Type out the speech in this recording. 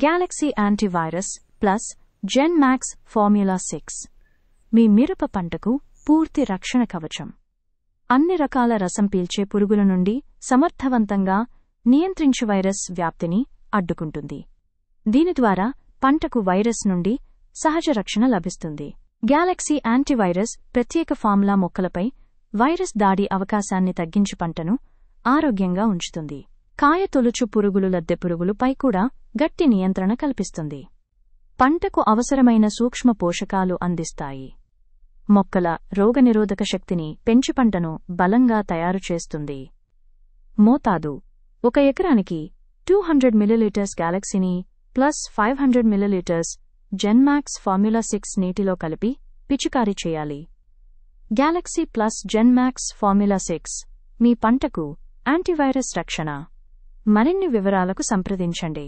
Galaxy antivirus plus జెన్మాక్స్ formula 6 మీ మిరప పంటకు పూర్తి రక్షణ కవచం. అన్ని రకాల రసం పీల్చే పురుగుల నుండి సమర్థవంతంగా నియంత్రించు వైరస్ వ్యాప్తిని అడ్డుకుంటుంది. దీని ద్వారా పంటకు వైరస్ నుండి సహజ రక్షణ లభిస్తుంది. గ్యాలక్సీ యాంటీవైరస్ ప్రత్యేక ఫార్ములా మొక్కలపై వైరస్ దాడి అవకాశాన్ని తగ్గించి పంటను ఆరోగ్యంగా ఉంచుతుంది. కాయ తొలుచు పురుగులు లద్దె పురుగులపై కూడా గట్టి నియంత్రణ కల్పిస్తుంది. పంటకు అవసరమైన సూక్ష్మ పోషకాలు అందిస్తాయి. మొక్కల రోగనిరోధక శక్తిని పెంచి పంటను బలంగా తయారుచేస్తుంది. మోతాదు 1 ఎకరానికి 200 మిల్లీలీటర్స్ గ్యాలక్సీని ప్లస్ 500 మిల్లీలీటర్స్ జెన్మాక్స్ ఫార్ములా 6 నీటిలో కలిపి పిచికారీ చేయాలి. గ్యాలక్సీ ప్లస్ జెన్మాక్స్ ఫార్ములా 6 మీ పంటకు యాంటీవైరస్ రక్షణ. మరిన్ని వివరాలకు సంప్రదించండి.